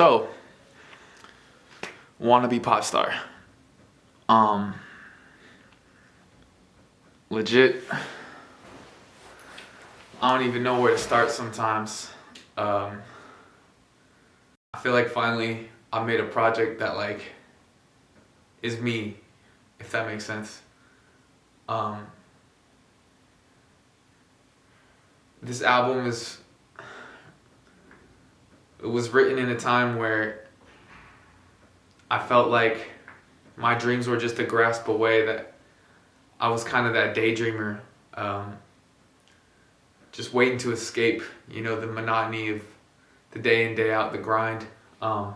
So, wannabe pop star. Legit, I don't even know where to start sometimes. I feel like finally I made a project that like is me, if that makes sense. This album it was written in a time where I felt like my dreams were just a grasp away, that I was kind of that daydreamer, just waiting to escape, the monotony of the day in, day out, the grind. I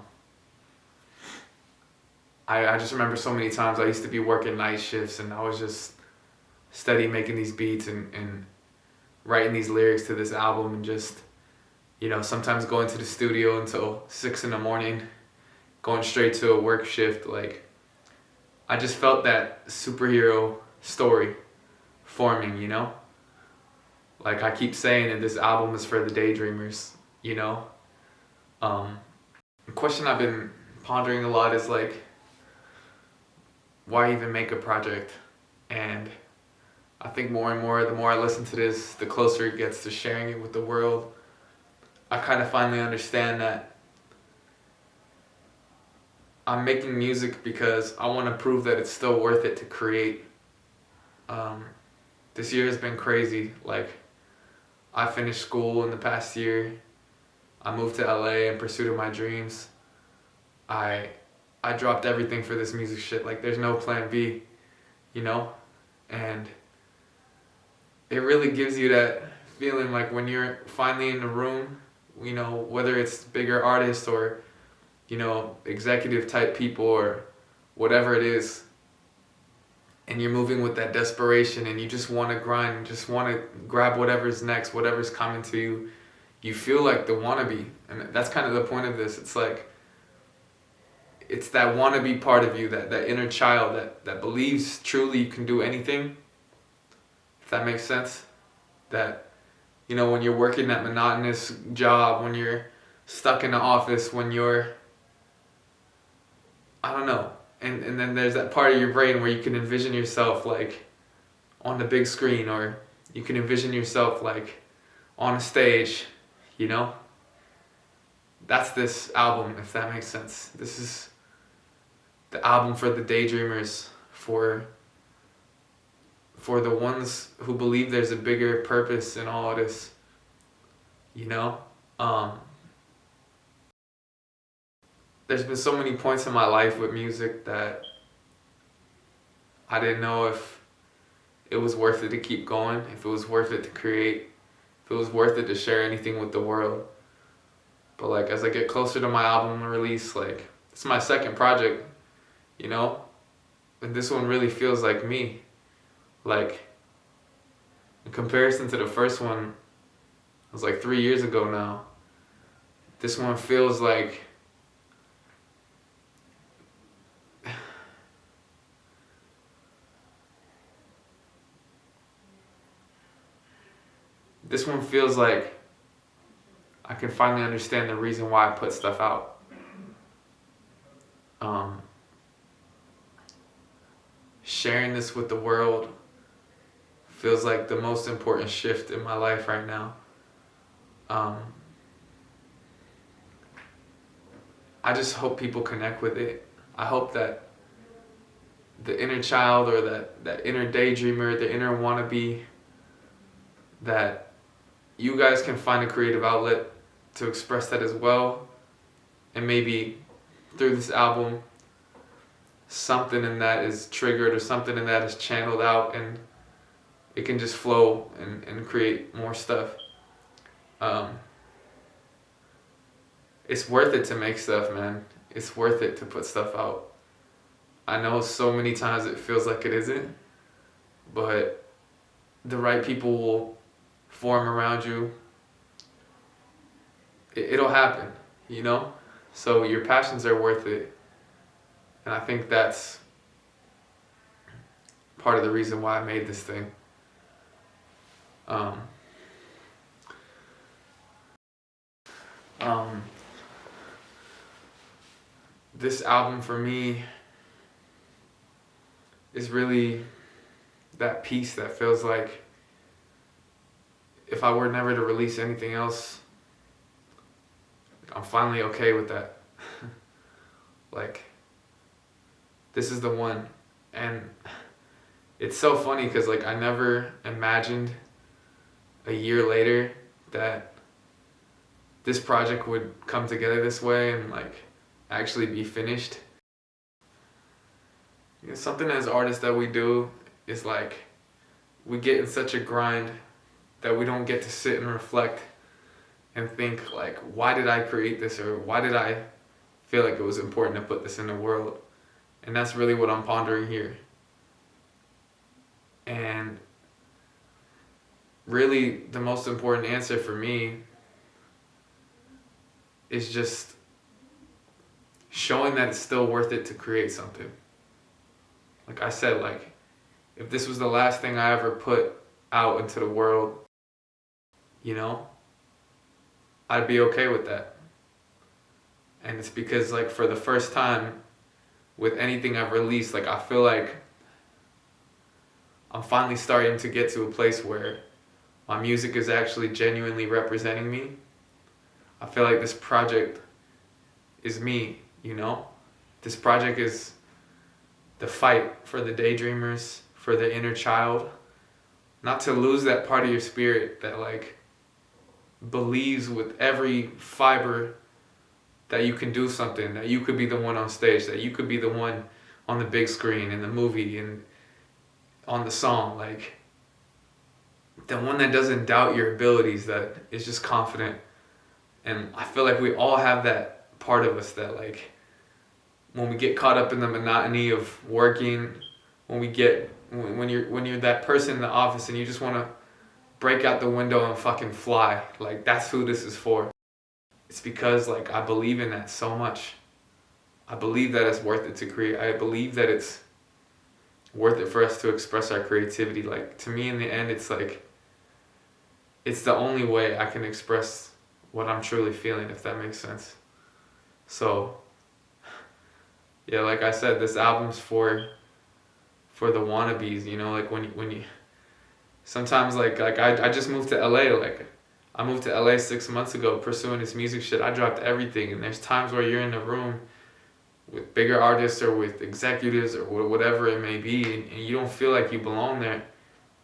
just remember so many times I used to be working night shifts and I was just steady making these beats and writing these lyrics to this album, and just, sometimes going to the studio until 6 a.m, going straight to a work shift. Like, I just felt that superhero story forming, Like I keep saying that this album is for the daydreamers, The question I've been pondering a lot is like, why even make a project? And I think more and more, the more I listen to this, the closer it gets to sharing it with the world. I kind of finally understand that I'm making music because I want to prove that it's still worth it to create. This year has been crazy. Like, I finished school in the past year. I moved to LA in pursuit of my dreams. I dropped everything for this music shit. Like, there's no plan B, And it really gives you that feeling like when you're finally in the room, whether it's bigger artists or, executive type people or whatever it is, and you're moving with that desperation and you just want to grind, just want to grab whatever's next, whatever's coming to you. You feel like the wannabe. And that's kind of the point of this. It's like, it's that wannabe part of you, that inner child that believes truly you can do anything. If that makes sense. That, when you're working that monotonous job, when you're stuck in the office, when you're, I don't know. And then there's that part of your brain where you can envision yourself like on the big screen, or you can envision yourself like on a stage, That's this album, if that makes sense. This is the album for the daydreamers, for the ones who believe there's a bigger purpose in all of this, There's been so many points in my life with music that I didn't know if it was worth it to keep going, if it was worth it to create, if it was worth it to share anything with the world. But like, as I get closer to my album release, like, it's my second project, And this one really feels like me. Like, in comparison to the first one, it was like 3 years ago now. This one feels like I can finally understand the reason why I put stuff out. Sharing this with the world feels like the most important shift in my life right now. I just hope people connect with it. I hope that the inner child, or that inner daydreamer, the inner wannabe, that you guys can find a creative outlet to express that as well. And maybe through this album, something in that is triggered, or something in that is channeled out, and it can just flow and create more stuff. It's worth it to make stuff, man. It's worth it to put stuff out. I know so many times it feels like it isn't, but the right people will form around you. It'll happen, So your passions are worth it. And I think that's part of the reason why I made this thing. this album for me is really that piece that feels like if I were never to release anything else, I'm finally okay with that. Like, this is the one. And it's so funny because like I never imagined a year later that this project would come together this way and like actually be finished. You know, something as artists that we do is like we get in such a grind that we don't get to sit and reflect and think like, why did I create this, or why did I feel like it was important to put this in the world? And that's really what I'm pondering here. And really the most important answer for me is just showing that it's still worth it to create something. Like I said, like if this was the last thing I ever put out into the world, you know, I'd be okay with that. And it's because like for the first time with anything I've released, like I feel like I'm finally starting to get to a place where my music is actually genuinely representing me. I feel like this project is me, you know? This project is the fight for the daydreamers, for the inner child. Not to lose that part of your spirit that like believes with every fiber that you can do something, that you could be the one on stage, that you could be the one on the big screen, in the movie, and on the song. Like, the one that doesn't doubt your abilities, that is just confident. And I feel like we all have that part of us that like, when we get caught up in the monotony of working, when you're that person in the office and you just want to break out the window and fucking fly, like that's who this is for. It's because like I believe in that so much. I believe that it's worth it to create. I believe that it's worth it for us to express our creativity. Like, to me in the end, it's like, it's the only way I can express what I'm truly feeling, if that makes sense. So yeah, like I said, this album's for the wannabes, you know, like when you sometimes like I just moved to LA. Like I moved to LA 6 months ago pursuing this music shit. I dropped everything, and there's times where you're in a room with bigger artists or with executives or whatever it may be, and you don't feel like you belong there.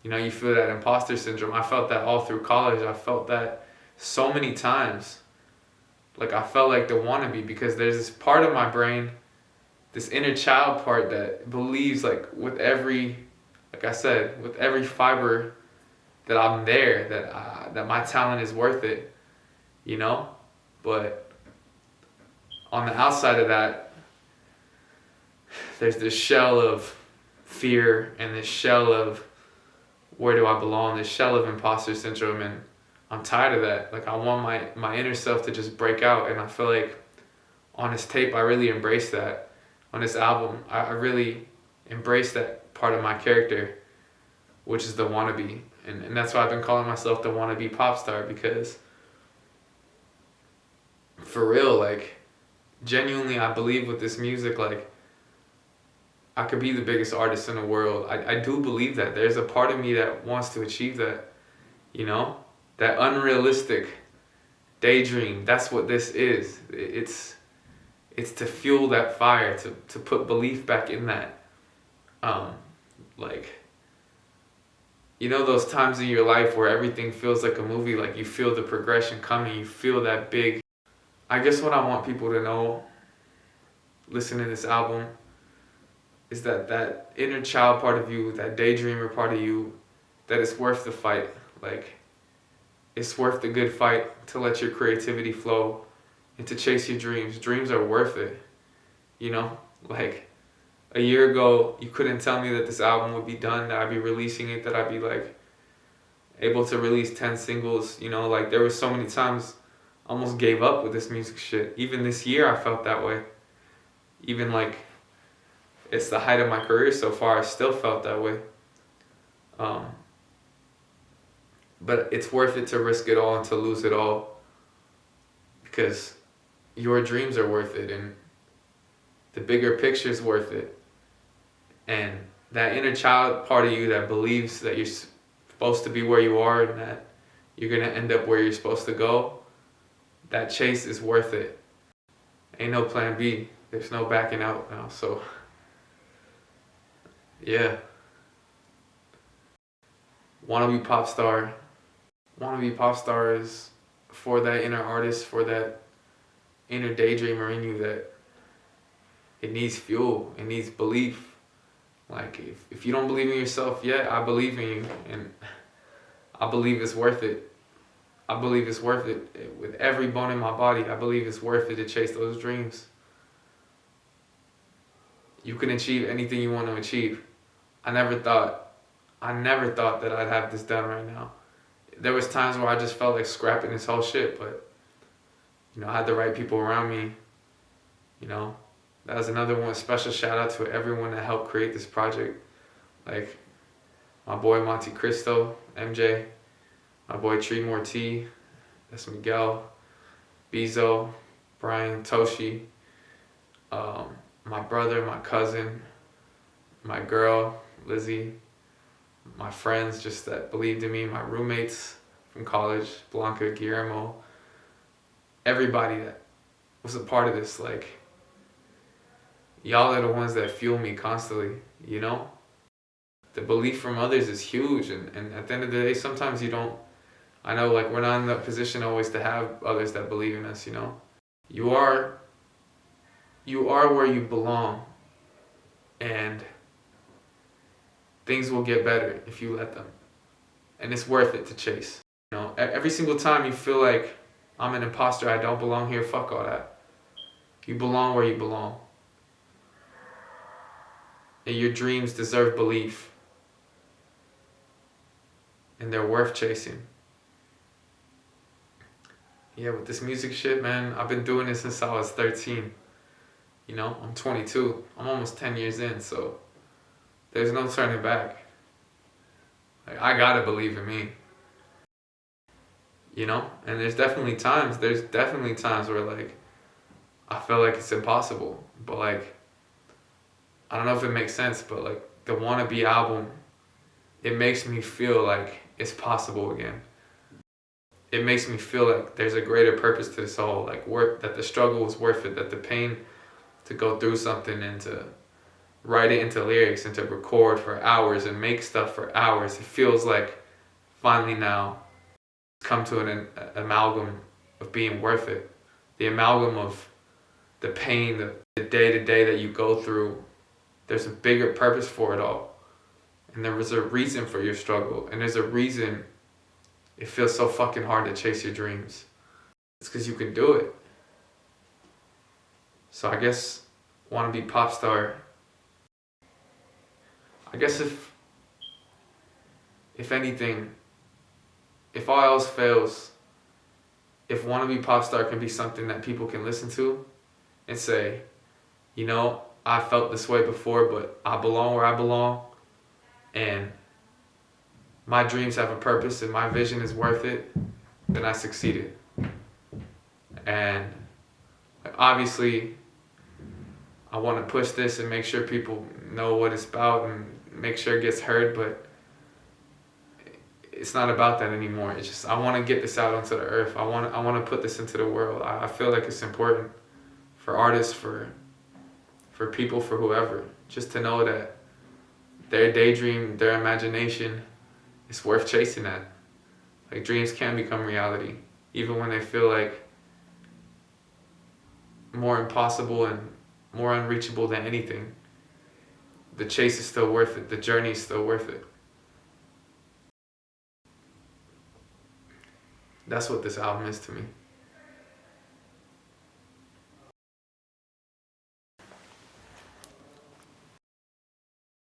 You know, you feel that imposter syndrome. I felt that all through college. I felt that so many times. Like I felt like the wannabe, because there's this part of my brain, this inner child part, that believes like with every, like I said, with every fiber that I'm there, that my talent is worth it, you know? But on the outside of that, there's this shell of fear and this shell of where do I belong, this shell of imposter syndrome, and I'm tired of that. Like I want my inner self to just break out, and I feel like on this tape I really embraced that. On this album, I really embraced that part of my character, which is the wannabe. And that's why I've been calling myself the wannabe pop star, because for real, like genuinely I believe with this music, like I could be the biggest artist in the world. I do believe that. There's a part of me that wants to achieve that, you know? That unrealistic daydream. That's what this is. It's to fuel that fire, to put belief back in that. Like, you know those times in your life where everything feels like a movie, like you feel the progression coming, you feel that big. I guess what I want people to know, listening to this album, is that inner child part of you, that daydreamer part of you, that it's worth the fight. Like, it's worth the good fight to let your creativity flow and to chase your dreams. Dreams are worth it, you know? Like, a year ago, you couldn't tell me that this album would be done, that I'd be releasing it, that I'd be like able to release 10 singles, you know? Like, there was so many times I almost gave up with this music shit. Even this year I felt that way. Even like, it's the height of my career so far, I still felt that way. But it's worth it to risk it all and to lose it all, because your dreams are worth it. And The bigger picture is worth it. And that inner child part of you that believes that you're supposed to be where you are and that you're going to end up where you're supposed to go, that chase is worth it. Ain't no plan B. There's no backing out now. So, yeah. Wannabe pop star. Wannabe pop star is for that inner artist, for that inner daydreamer in you that it needs fuel, it needs belief. Like, if you don't believe in yourself yet, I believe in you, and I believe it's worth it. I believe it's worth it. With every bone in my body, I believe it's worth it to chase those dreams. You can achieve anything you want to achieve. I never thought that I'd have this done right now. There was times where I just felt like scrapping this whole shit, but, you know, I had the right people around me. You know, that was another one. Special shout out to everyone that helped create this project. Like, my boy Monte Cristo, MJ, my boy Tree Morty, that's Miguel, Bezo, Brian, Toshi, my brother, my cousin, my girl, Lizzie, my friends just that believed in me, my roommates from college, Blanca, Guillermo, everybody that was a part of this. Like, y'all are the ones that fuel me constantly, you know? The belief from others is huge, and at the end of the day, sometimes you don't, I know, like, we're not in the position always to have others that believe in us, you know? You are where you belong, and things will get better if you let them. And it's worth it to chase. You know, every single time you feel like I'm an imposter, I don't belong here, fuck all that. You belong where you belong. And your dreams deserve belief. And they're worth chasing. Yeah, with this music shit, man, I've been doing this since I was 13. You know, I'm 22. I'm almost 10 years in, so there's no turning back. Like, I gotta believe in me. You know? And there's definitely times where, like, I feel like it's impossible. But, like, I don't know if it makes sense, but, like, the Wannabe album, it makes me feel like it's possible again. It makes me feel like there's a greater purpose to this all, like, that the struggle was worth it, that the pain to go through something and to write it into lyrics and to record for hours and make stuff for hours. It feels like finally now it's come to an amalgam of being worth it. The amalgam of the pain, the day-to-day that you go through. There's a bigger purpose for it all. And there was a reason for your struggle. And there's a reason it feels so fucking hard to chase your dreams. It's because you can do it. So I guess Wannabe pop star. I guess if anything, if all else fails, if Wannabe pop star can be something that people can listen to and say, you know, I felt this way before, but I belong where I belong, and my dreams have a purpose and my vision is worth it, then I succeeded. And obviously, I want to push this and make sure people know what it's about and make sure it gets heard, but it's not about that anymore. It's just, I want to get this out onto the earth. I want to put this into the world. I feel like it's important for artists, for people, for whoever, just to know that their daydream, their imagination, it's worth chasing that. Like, dreams can become reality, even when they feel like more impossible and more unreachable than anything. The chase is still worth it. The journey is still worth it. That's what this album is to me.